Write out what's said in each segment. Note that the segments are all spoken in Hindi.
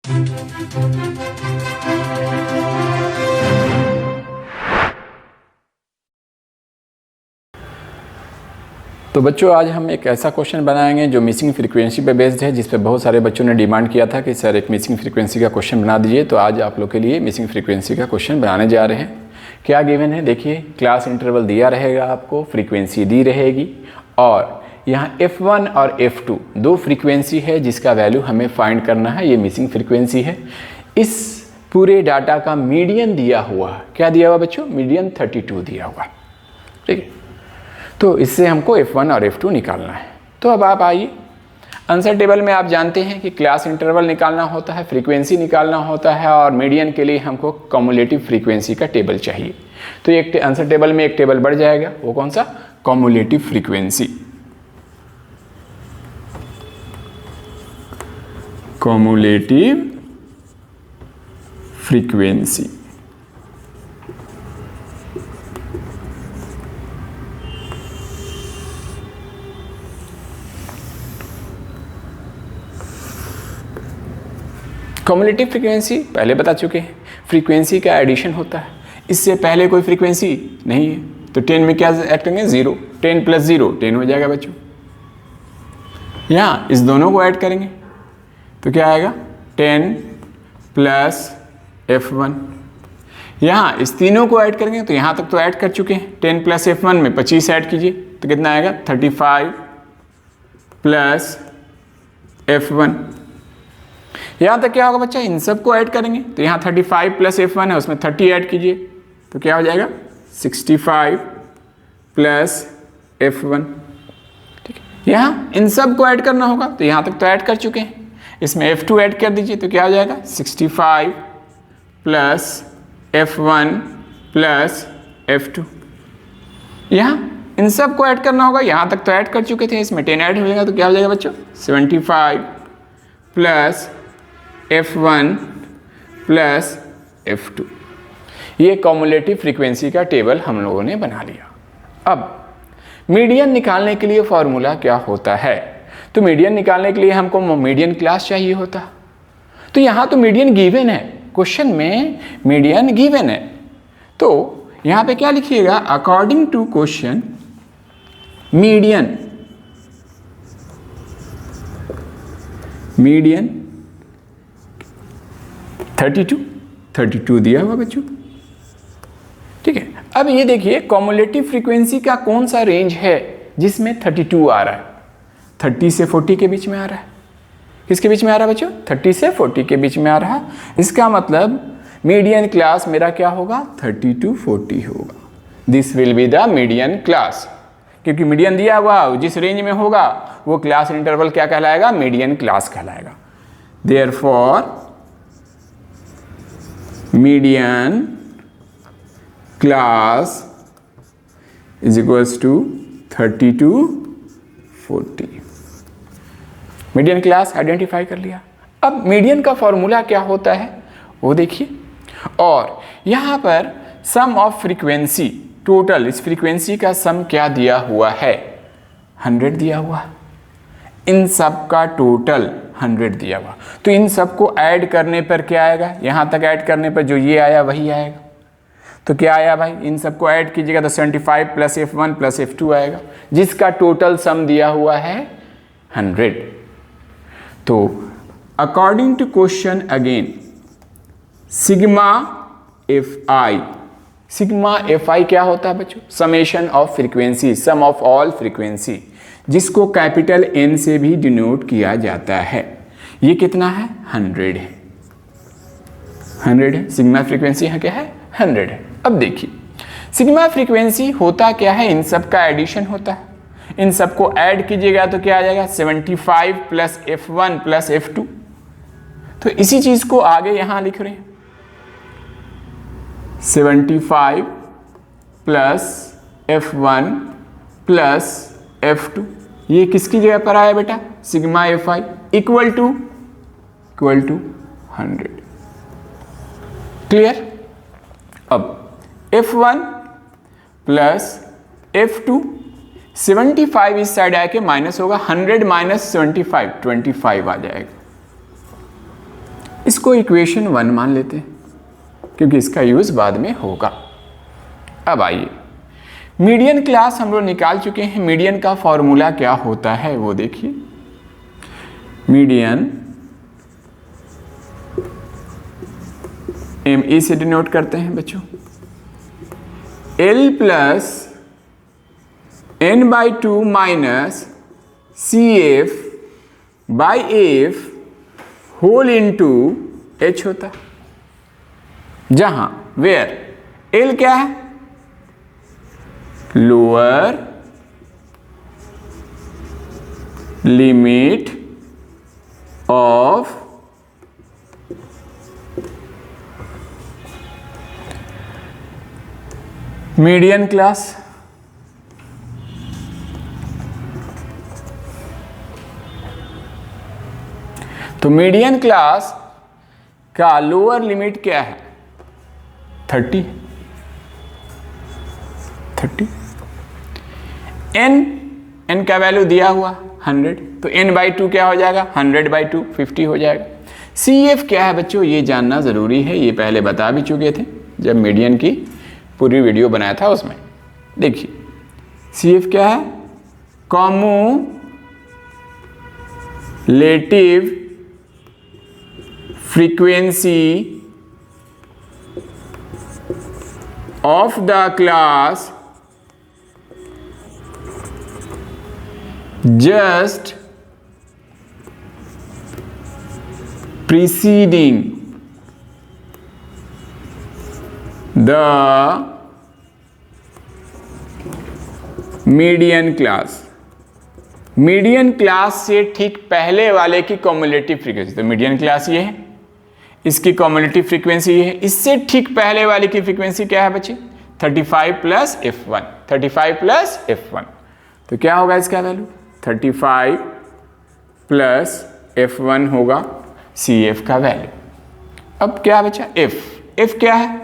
तो बच्चों आज हम एक ऐसा क्वेश्चन बनाएंगे जो मिसिंग फ्रीक्वेंसी पे बेस्ड है, जिस पे बहुत सारे बच्चों ने डिमांड किया था कि सर एक मिसिंग फ्रीक्वेंसी का क्वेश्चन बना दीजिए। तो आज आप लोग के लिए मिसिंग फ्रीक्वेंसी का क्वेश्चन बनाने जा रहे हैं। क्या गिवन है देखिए, क्लास इंटरवल दिया रहेगा, आपको फ्रीक्वेंसी दी रहेगी और यहाँ F1 और F2 दो फ्रीक्वेंसी है जिसका वैल्यू हमें फाइंड करना है। ये मिसिंग फ्रीक्वेंसी है। इस पूरे डाटा का मीडियन दिया हुआ, क्या दिया हुआ बच्चों, मीडियन 32 दिया हुआ, ठीक है। तो इससे हमको F1 और F2 निकालना है। तो अब आप आइए, आंसर टेबल में आप जानते हैं कि क्लास इंटरवल निकालना होता है, फ्रीक्वेंसी निकालना होता है और मीडियन के लिए हमको कम्युलेटिव फ्रीक्वेंसी का टेबल चाहिए। तो एक आंसर टेबल में एक टेबल बढ़ जाएगा, वो कौन सा, cumulative frequency. Cumulative frequency, cumulative frequency पहले बता चुके हैं, फ्रीक्वेंसी का एडिशन होता है। इससे पहले कोई फ्रीक्वेंसी नहीं है, तो 10 में क्या ऐड करेंगे, 0। 10 + 0 10 हो जाएगा बच्चों। यहाँ इस दोनों को ऐड करेंगे तो क्या आएगा, 10 + F1। यहाँ इस तीनों को ऐड करेंगे तो यहाँ तक तो ऐड कर चुके हैं। 10 + F1 में 25 ऐड कीजिए तो कितना आएगा, 35 + F1। यहाँ तक क्या होगा बच्चा, इन सब को ऐड करेंगे तो यहाँ 35 + F1 है, उसमें 30 ऐड कीजिए तो क्या हो जाएगा, 65 + F1, ठीक है। यहाँ इन सब को ऐड करना होगा तो यहाँ तक तो ऐड कर चुके हैं, इसमें F2 ऐड कर दीजिए तो क्या हो जाएगा, 65 + F1 + F2। यहाँ इन सब को ऐड करना होगा, यहाँ तक तो ऐड कर चुके थे, इसमें 10 ऐड हो जाएगा तो क्या हो जाएगा बच्चों, 75 + F1 + F2। ये कम्युलेटिव फ्रीक्वेंसी का टेबल हम लोगों ने बना लिया। अब मीडियन निकालने के लिए फॉर्मूला क्या होता है, तो मीडियन निकालने के लिए हमको मीडियन क्लास चाहिए होता। तो यहाँ तो मीडियन गिवन है, क्वेश्चन में मीडियन गिवन है, तो यहाँ पे क्या लिखिएगा, according to question median, median 32 दिया हुआ बच्चों, ठीक है। अब ये देखिए कम्युलेटिव फ्रीक्वेंसी का कौन सा रेंज है जिसमें 32 आ रहा है, 30 से 40 के बीच में आ रहा है। किसके बीच में आ रहा है बच्चों, 30 से 40 के बीच में आ रहा है। इसका मतलब मीडियन क्लास मेरा क्या होगा, 30 to 40 होगा। This will be the median class, क्योंकि मीडियन दिया हुआ जिस रेंज में होगा वो क्लास इंटरवल क्या कहलाएगा, मीडियन क्लास कहलाएगा। Therefore median class is equals to 30 to 40। Median class identify कर लिया। अब मीडियन का फॉर्मूला क्या होता है वो देखिए, और यहाँ पर सम ऑफ फ्रीक्वेंसी, टोटल इस फ्रीक्वेंसी का सम क्या दिया हुआ है, 100 दिया हुआ, इन सब का टोटल 100 दिया हुआ। तो इन सब को ऐड करने पर क्या आएगा, यहाँ तक ऐड करने पर जो ये आया वही आएगा। तो क्या आया भाई, इन सब को ऐड कीजिएगा तो 75 + F1 + F2 आएगा, जिसका टोटल सम दिया हुआ है 100। तो according to question again, sigma Fi क्या होता है बच्चों, summation of frequency, sum of all frequency, जिसको कैपिटल N से भी डिनोट किया जाता है। ये कितना है, 100 है, 100 है। सिग्मा फ्रीक्वेंसी है क्या है, 100 है। अब देखिए सिग्मा फ्रीक्वेंसी होता क्या है, इन सब का एडिशन होता है। इन सब को ऐड कीजिएगा तो क्या आ जाएगा, 75 + F1 + F2। तो इसी चीज को आगे यहां लिख रहे हैं, 75 + F1 + F2। ये किसकी जगह पर आया बेटा, sigma Fi equal to 100। Clear. अब F1 + F2, 75 इस साइड आके माइनस होगा, 100 - 75 25 आ जाएगा। इसको इक्वेशन 1 मान लेते हैं क्योंकि इसका यूज बाद में होगा। अब आइए, मीडियन क्लास हम लोग निकाल चुके हैं। मीडियन का फॉर्मूला क्या होता है वो देखिए। मीडियन ME से डिनोट करते हैं बच्चों, L plus N/2 minus CF by AF whole into H होता है, जहां वेयर L क्या है, lower limit of median class. तो मीडियन क्लास का लोअर लिमिट क्या है, 30। n का वैल्यू दिया हुआ 100, तो n/2 क्या हो जाएगा, 100/2 50 हो जाएगा। CF क्या है बच्चों, ये जानना जरूरी है, ये पहले बता भी चुके थे जब मीडियन की पूरी वीडियो बनाया था उसमें। देखिए CF क्या है, cumulative frequency of the class just preceding the median class. Median class से ठीक पहले वाले की कॉम्युलेटिव फ्रीक्वेंसी, तो मीडियन क्लास ये है, इसकी कॉम्युलेटिव फ्रीक्वेंसी ये है, इससे ठीक पहले वाले की फ्रीक्वेंसी क्या है बच्चे, 35 प्लस F1, 35 प्लस F1। तो क्या होगा इसका वैल्यू, 35 प्लस F1 होगा CF का वैल्यू। अब क्या बचा F क्या है,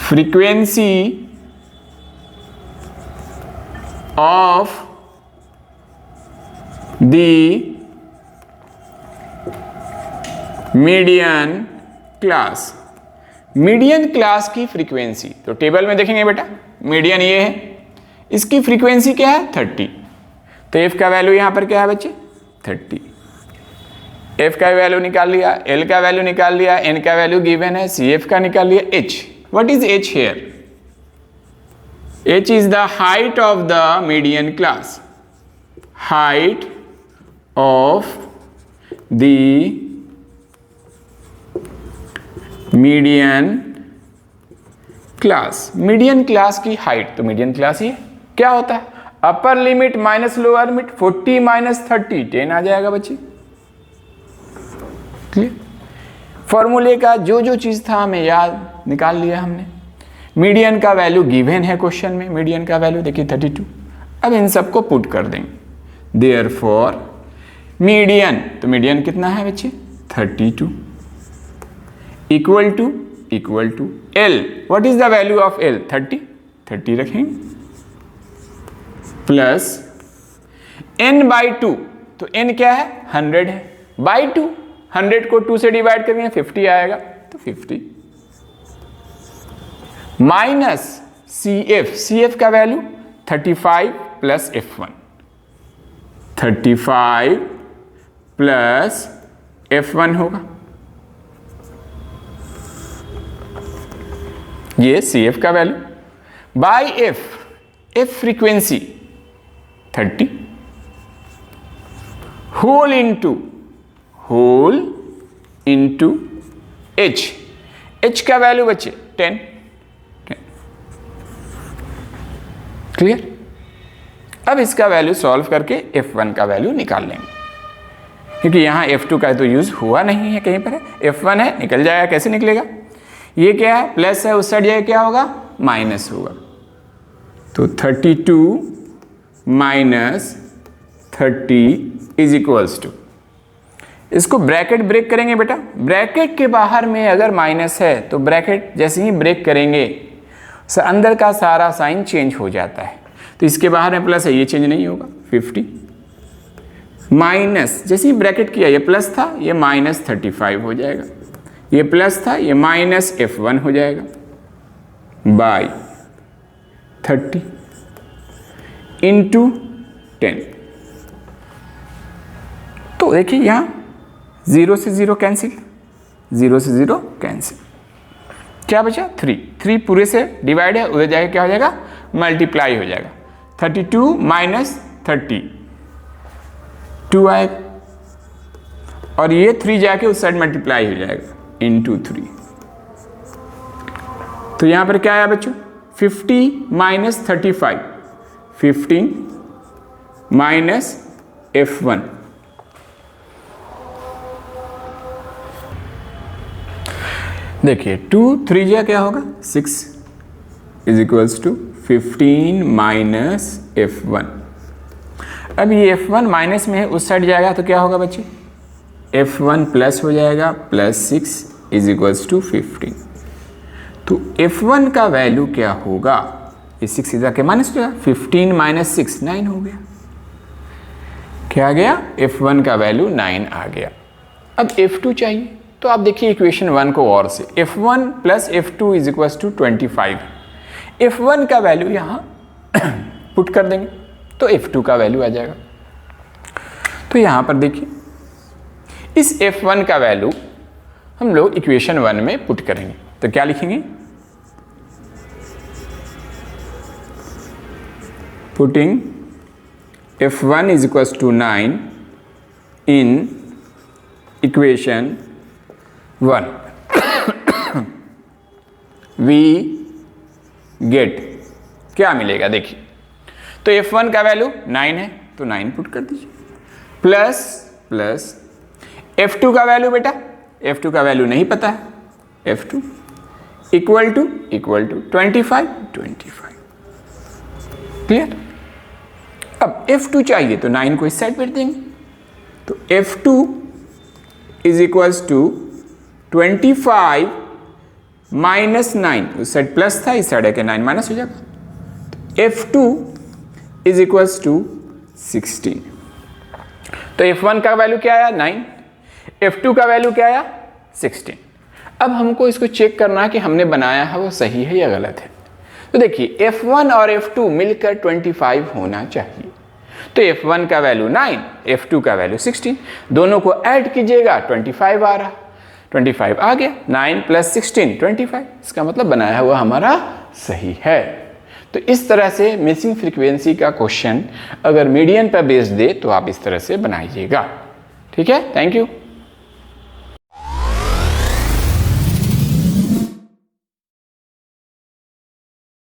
frequency of the median class. Median class की फ्रीक्वेंसी तो टेबल में देखेंगे बेटा, मीडियन ये है, इसकी फ्रीक्वेंसी क्या है 30, तो F का वैल्यू यहां पर क्या है बच्चे 30। F का वैल्यू निकाल लिया, L का वैल्यू निकाल लिया, N का वैल्यू गिवन है, CF का निकाल लिया, H। What is H here, H is the height of the median class, height of the median class. Median class की हाइट, तो मीडियन क्लास ये क्या होता है, upper limit minus lower limit, 40 minus 30 10 आ जाएगा बच्चे। क्लियर, फॉर्मूले का जो जो चीज था हमें याद निकाल लिया हमने। मीडियन का वैल्यू गिवन है क्वेश्चन में, मीडियन का वैल्यू देखिए 32। अब इन सबको पुट कर देंगे, देयरफॉर मीडियन, तो मीडियन कितना है बच्चे 32 equal to L। What is the value of L, 30 रखेंगे, प्लस n/2, तो n क्या है 100 है, बाई 2, 100 को 2 से डिवाइड करेंगे 50 आएगा, तो 50 माइनस CF का value 35 plus F1, 35 plus F1 होगा, ये CF का value by F frequency 30 whole into H का वैल्यू बच्चे 10। क्लियर, अब इसका वैल्यू सॉल्व करके F1 का वैल्यू निकाल लेंगे, क्योंकि यहां F2 का तो यूज हुआ नहीं है, कहीं पर है, F1 है, निकल जाएगा। कैसे निकलेगा, ये क्या है प्लस है, उस साइड जाए क्या होगा माइनस होगा, तो 32 माइनस 30 इज इक्वल्स टू, इसको ब्रैकेट ब्रेक करेंगे बेटा, ब्रैकेट के बाहर में अगर माइनस है तो ब्रैकेट जैसे ही ब्रेक करेंगे अंदर का सारा साइन चेंज हो जाता है, तो इसके बाहर में प्लस है, ये चेंज नहीं होगा, 50 माइनस, जैसे ही ब्रैकेट किया ये प्लस था, ये माइनस 35 हो जाएगा, ये प्लस था, ये माइनस F1 हो जाएगा बाई 30 इंटू 10। तो देखिए यहाँ 0 से 0 कैंसिल, 0 से 0 कैंसिल, क्या बचा 3, 3 पूरे से डिवाइड है, उधर जाके क्या हो जाएगा मल्टीप्लाई हो जाएगा, 32 माइनस 30 2 आएगा, और ये 3 जाके उस साइड मल्टीप्लाई हो जाएगा इंटू 3। तो यहां पर क्या आया बच्चों 50 माइनस 35, 15 माइनस F1। देखिए 2 3 जा क्या होगा 6 is equals to 15 minus F1। अब ये F1 माइनस में है, उस साइड जाएगा तो क्या होगा बच्चे F1 प्लस हो जाएगा, प्लस 6 इज इक्वल्स टू 15। तो F1 का वैल्यू क्या होगा, ये 6 इधर के माइनस हो जाएगा, 15 माइनस 6 9 हो गया। क्या आ गया F1 का वैल्यू 9 आ गया। अब F2 चाहिए, तो आप देखिए इक्वेशन 1 को और से, F1 plus F2 is equals to 25। F1 का वैल्यू यहाँ पुट कर देंगे तो F2 का वैल्यू आ जाएगा। तो यहाँ पर देखिए इस F1 का वैल्यू हम लोग इक्वेशन 1 में पुट करेंगे, तो क्या लिखेंगे putting F1 is equals to 9 in equation 1 we get क्या मिलेगा, देखिए तो F1 का वैल्यू 9 है तो 9 पुट कर दीजिए, प्लस प्लस F2 का वैल्यू, बेटा F2 का वैल्यू नहीं पता है, F2 इक्वल टू 25 क्लियर। अब F2 चाहिए तो 9 को इस साइड पर देंगे, तो F2 is equals to 25 minus 9, उस साइड प्लस था, इस साइड है कि 9 माइनस हो जाएगा, तो F2 इज इक्वल्स टू 16। तो F1 का वैल्यू क्या आया 9, F2 का वैल्यू क्या आया 16। अब हमको इसको चेक करना है कि हमने बनाया है वो सही है या गलत है। तो देखिए F1 और F2 मिलकर 25 होना चाहिए, तो F1 का वैल्यू 9, F2 का वैल्यू 16, दोनों को ऐड कीजिएगा 25 आ रहा, 25 आ गया, 9 प्लस 16 25, इसका मतलब बनाया हुआ हमारा सही है। तो इस तरह से मिसिंग फ्रीक्वेंसी का क्वेश्चन अगर मीडियन पर बेस्ड दे तो आप इस तरह से बनाइएगा, ठीक है। Thank you.